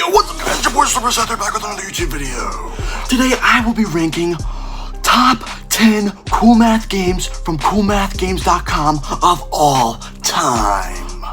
Yo, what's up guys, it's your boy Slurpo Seth here back with another YouTube video. Today I will be ranking top 10 CoolMath games from CoolMathGames.com of all time.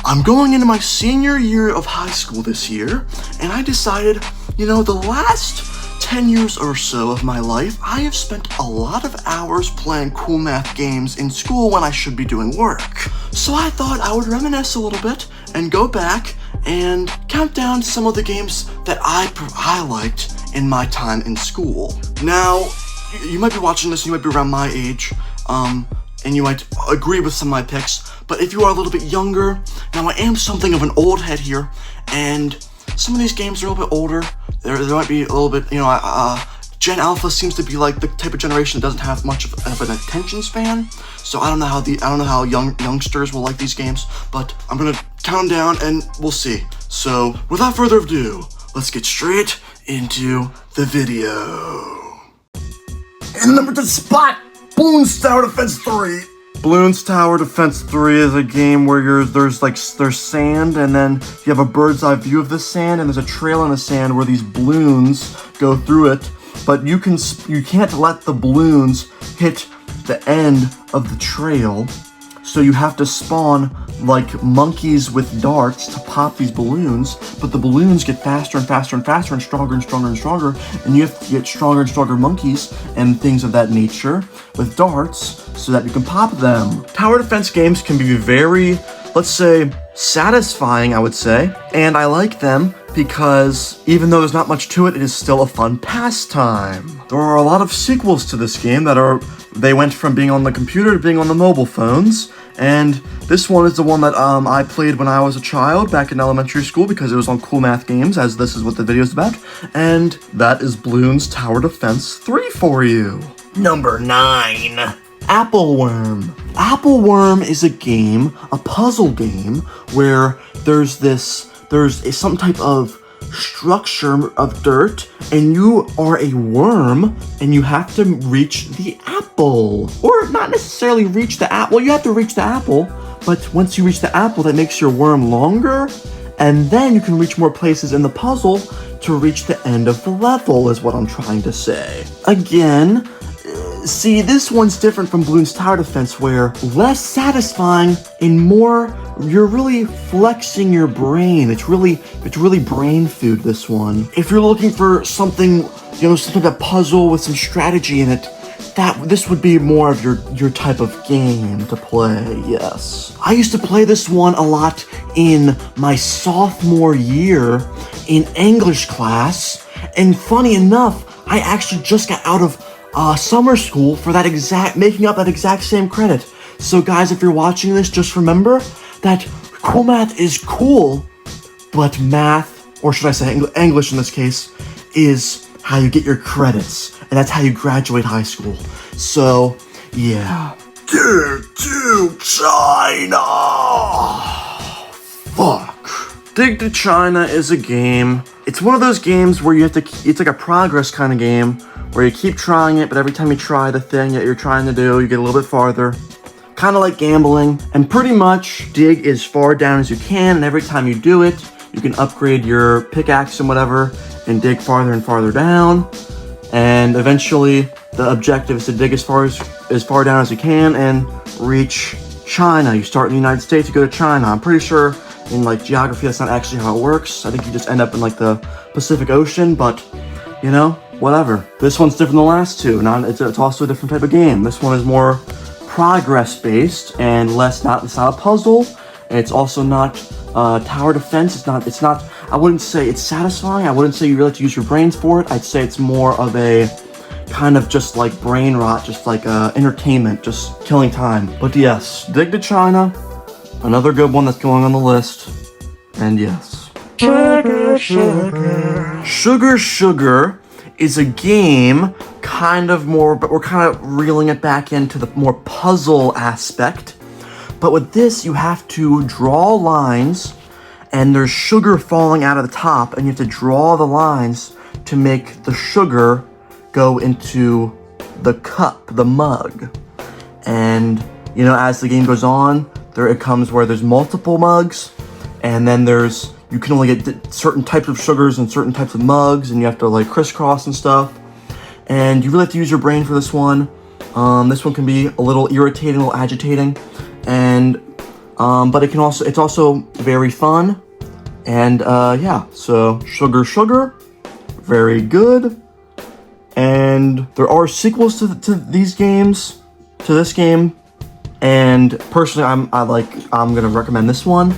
I'm going into my senior year of high school this year, and I decided, the last 10 years or so of my life, I have spent a lot of hours playing CoolMath games in school when I should be doing work. So I thought I would reminisce a little bit and go back and count down some of the games that I liked in my time in school. Now, you might be watching this, you might be around my age, and you might agree with some of my picks, but if you are a little bit younger, now I am something of an old head here, and some of these games are a little bit older. There might be a little bit, Gen Alpha seems to be like the type of generation that doesn't have much of an attention span. So I don't know how youngsters will like these games, but I'm gonna count them down and we'll see. So without further ado, let's get straight into the video. In the number 10 spot, Bloons Tower Defense 3. Bloons Tower Defense 3 is a game where there's sand, and then you have a bird's eye view of the sand, and there's a trail in the sand where these balloons go through it, but you can't let the balloons hit the end of the trail, so you have to spawn like monkeys with darts to pop these balloons, but the balloons get faster and faster and faster and stronger and stronger and stronger, and you have to get stronger and stronger monkeys and things of that nature with darts so that you can pop them. Tower defense games can be very, let's say, satisfying, I would say, and I like them because even though there's not much to it, it is still a fun pastime. There are a lot of sequels to this game they went from being on the computer to being on the mobile phones, and this one is the one that I played when I was a child back in elementary school because it was on CoolMath Games, as this is what the video is about, and that is Bloons Tower Defense 3 for you. Number 9. Apple Worm. Apple Worm is a puzzle game where there's some type of structure of dirt, and you are a worm, and you have to reach the apple. Or not necessarily reach the apple. Well, you have to reach the apple, but once you reach the apple, that makes your worm longer, and then you can reach more places in the puzzle to reach the end of the level, is what I'm trying to say. Again, see, this one's different from Bloons Tower Defense, where less satisfying and more, you're really flexing your brain. It's really brain food, this one. If you're looking for something, something that puzzle with some strategy in it, this would be more of your type of game to play, yes. I used to play this one a lot in my sophomore year in English class, and funny enough, I actually just got out of summer school for making up that exact same credit. So guys, if you're watching this, just remember that CoolMath is cool, but math, or should I say English in this case, is how you get your credits, and that's how you graduate high school. So, yeah. Dig to China! Fuck. Dig to China is a game. It's one of those games where it's like a progress kind of game, where you keep trying it, but every time you try the thing that you're trying to do, you get a little bit farther. Kind of like gambling, and pretty much dig as far down as you can, and every time you do it, you can upgrade your pickaxe and whatever, and dig farther and farther down, and eventually the objective is to dig as far down as you can and reach China. You start in the United States, you go to China. I'm pretty sure in geography that's not actually how it works. I think you just end up in the Pacific Ocean, but whatever. This one's different than the last two. It's also a different type of game. This one is more progress based and it's not a puzzle. It's also not tower defense. It's not I wouldn't say it's satisfying. I wouldn't say you really have to use your brains for it. I'd say it's more of a kind of just like brain rot, just like entertainment, just killing time. But yes, Dig to China, another good one that's going on the list. And yes, Sugar is a game but we're kind of reeling it back into the more puzzle aspect. But with this, you have to draw lines, and there's sugar falling out of the top, and you have to draw the lines to make the sugar go into the cup, the mug. And, as the game goes on, it comes where there's multiple mugs, and then there's you can only get certain types of sugars and certain types of mugs, and you have to like crisscross and stuff. And you really have to use your brain for this one. This one can be a little irritating, a little agitating, and but it's also very fun. And yeah, so sugar, very good. And there are sequels to these games, to this game. And personally, I'm gonna recommend this one.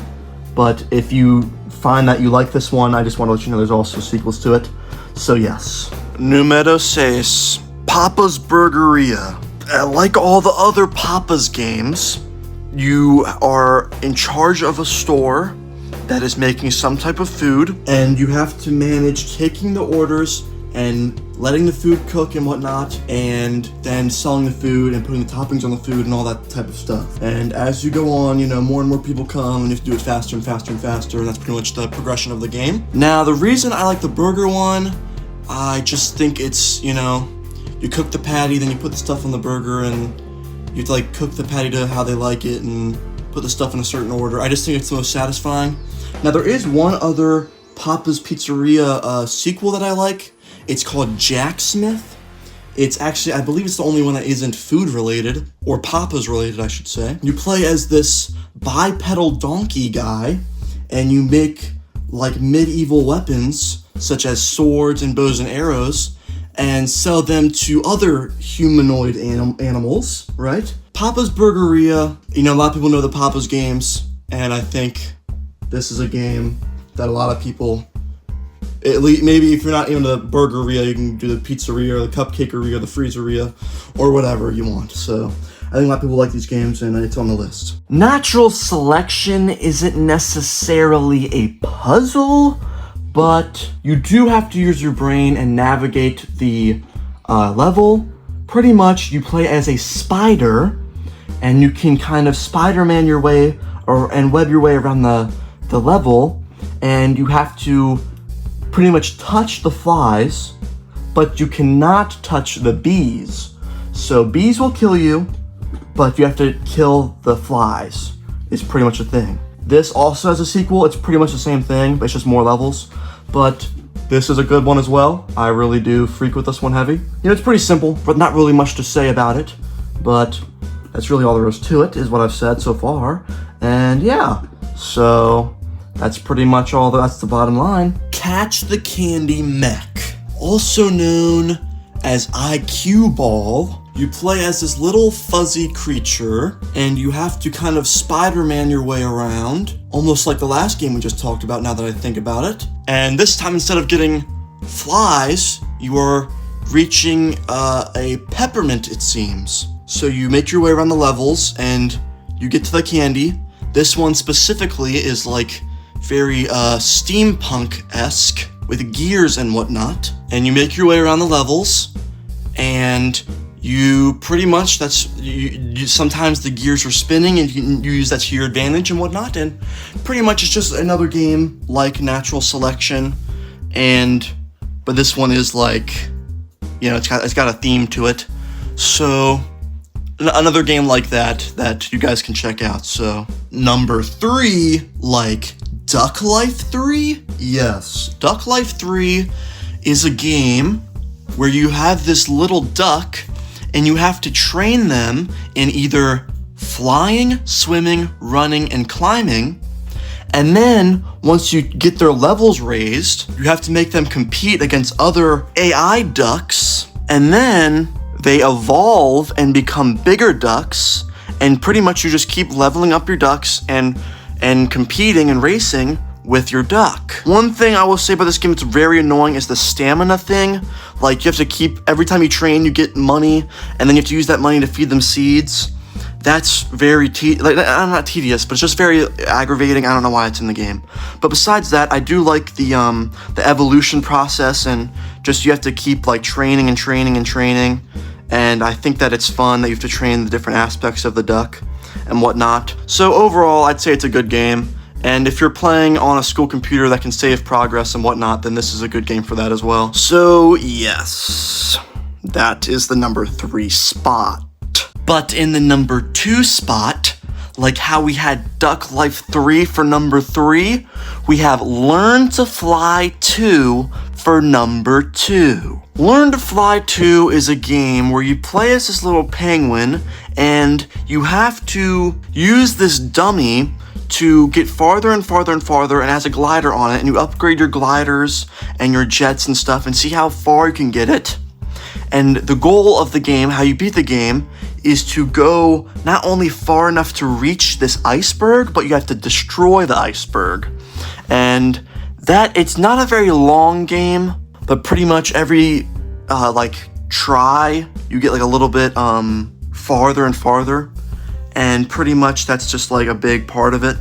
But if you find that you like this one, I just want to let you know there's also sequels to it. So yes. Numero 6, Papa's Burgeria. Like all the other Papa's games, you are in charge of a store that is making some type of food, and you have to manage taking the orders and letting the food cook and whatnot, and then selling the food and putting the toppings on the food and all that type of stuff. And as you go on, more and more people come, and you have to do it faster and faster and faster, and that's pretty much the progression of the game. Now, the reason I like the burger one, I just think it's, you cook the patty, then you put the stuff on the burger, and you have to like cook the patty to how they like it and put the stuff in a certain order. I just think it's the most satisfying. Now, there is one other Papa's Pizzeria sequel that I like. It's called Jacksmith. It's actually, I believe it's the only one that isn't food related, or Papa's related, I should say. You play as this bipedal donkey guy, and you make like medieval weapons, such as swords and bows and arrows, and sell them to other humanoid animals, right? Papa's Burgeria, a lot of people know the Papa's games, and I think this is a game that a lot of people, at least, maybe if you're not into the burgeria, you can do the pizzeria or the cupcakeria or the freezeria or whatever you want. So I think a lot of people like these games, and it's on the list. Natural selection isn't necessarily a puzzle, but you do have to use your brain and navigate the level. Pretty much, you play as a spider, and you can kind of Spider-Man your way and web your way around the level, and you have to pretty much touch the flies, but you cannot touch the bees. So bees will kill you, but you have to kill the flies. It's pretty much a thing. This also has a sequel. It's pretty much the same thing, but it's just more levels. But this is a good one as well. I really do freak with this one heavy. It's pretty simple, but not really much to say about it. But that's really all there is to it, is what I've said so far. And yeah, so that's pretty much all. That's the bottom line. Catch the Candy Mech, also known as IQ Ball. You play as this little fuzzy creature, and you have to kind of Spider-Man your way around, almost like the last game we just talked about, now that I think about it. And this time, instead of getting flies, you are reaching a peppermint, it seems. So you make your way around the levels, and you get to the candy. This one specifically is like very steampunk-esque, with gears and whatnot. And you make your way around the levels, and you pretty much, sometimes the gears are spinning, and you use that to your advantage and whatnot. And pretty much it's just another game like Natural Selection, but this one is like, it's got a theme to it. So another game like that you guys can check out. So number 3, like Duck Life 3? Yes, Duck Life 3 is a game where you have this little duck, and you have to train them in either flying, swimming, running, and climbing. And then, once you get their levels raised, you have to make them compete against other AI ducks. And then, they evolve and become bigger ducks. And pretty much you just keep leveling up your ducks and competing and racing with your duck. One thing I will say about this game that's very annoying is the stamina thing. Like, you have to keep, every time you train, you get money, and then you have to use that money to feed them seeds. That's very not tedious, but it's just very aggravating. I don't know why it's in the game. But besides that, I do like the evolution process, and just you have to keep like training and training and training. And I think that it's fun that you have to train the different aspects of the duck and whatnot. So overall, I'd say it's a good game. And if you're playing on a school computer that can save progress and whatnot, then this is a good game for that as well. So yes, that is the number 3 spot. But in the number 2 spot like how we had Duck Life 3 for number 3, we have Learn to Fly 2 for number 2. Learn to Fly 2 is a game where you play as this little penguin and you have to use this dummy to get farther and farther and farther, and has a glider on it, and you upgrade your gliders and your jets and stuff and see how far you can get it. And the goal of the game, how you beat the game, is to go not only far enough to reach this iceberg, but you have to destroy the iceberg. And that, it's not a very long game, but pretty much every try, you get like a little bit farther and farther. And pretty much that's just like a big part of it.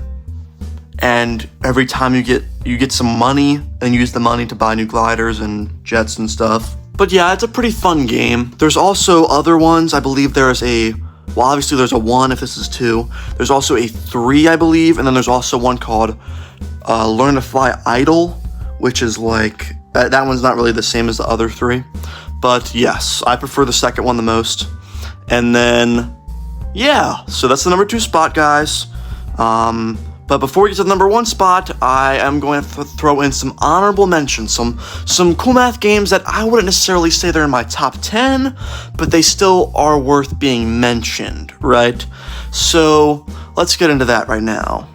And every time you get some money, and use the money to buy new gliders and jets and stuff. But yeah, it's a pretty fun game. There's also other ones. I believe there's obviously there's a 1 if this is 2. There's also a 3, I believe, and then there's also one called Learn to Fly Idle, which is like, that one's not really the same as the other 3. But yes, I prefer the second one the most. And then, yeah, so that's the number 2 spot, guys. But before we get to the number 1 spot, I am going to throw in some honorable mentions, some CoolMath games that I wouldn't necessarily say they're in my top 10, but they still are worth being mentioned, right? So let's get into that right now.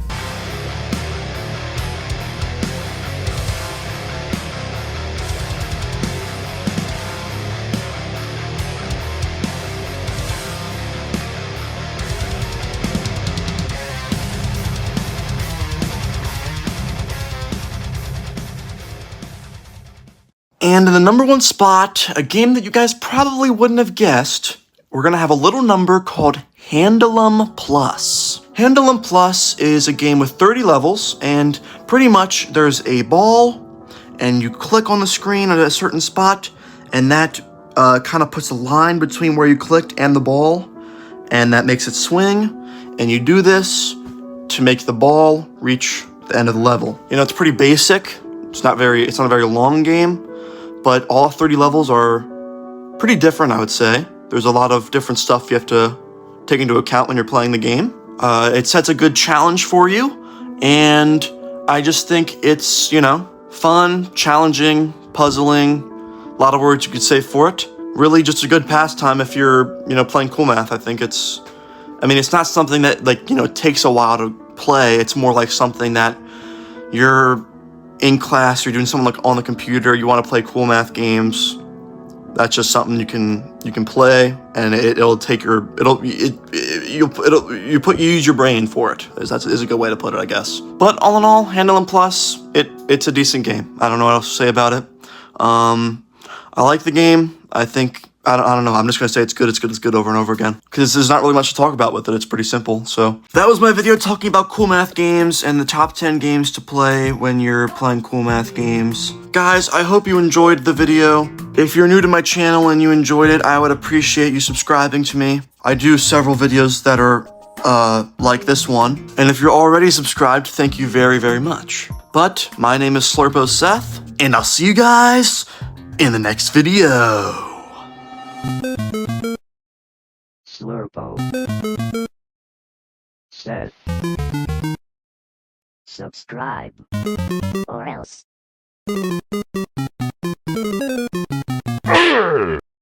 And in the number 1 spot, a game that you guys probably wouldn't have guessed, we're gonna have a little number called Handle'em Plus. Handle'em Plus is a game with 30 levels, and pretty much there's a ball, and you click on the screen at a certain spot, and that kind of puts a line between where you clicked and the ball, and that makes it swing, and you do this to make the ball reach the end of the level. You know, it's pretty basic. It's not a very long game. But all 30 levels are pretty different, I would say. There's a lot of different stuff you have to take into account when you're playing the game. It sets a good challenge for you, and I just think it's, fun, challenging, puzzling, a lot of words you could say for it. Really just a good pastime if you're, playing CoolMath. I think it's not something that, takes a while to play. It's more like something that you're in class, you're doing something like on the computer, you want to play CoolMath games. That's just something you can play, and you use your brain for it. Is a good way to put it, I guess. But all in all, Handle'em Plus, it's a decent game. I don't know what else to say about it. I like the game. I don't know. I'm just going to say it's good over and over again. Because there's not really much to talk about with it. It's pretty simple. So that was my video talking about CoolMath games and the top 10 games to play when you're playing CoolMath games. Guys, I hope you enjoyed the video. If you're new to my channel and you enjoyed it, I would appreciate you subscribing to me. I do several videos that are like this one. And if you're already subscribed, thank you very, very much. But my name is Slurpo Seth, and I'll see you guys in the next video. Slurpo Seth. Subscribe or else.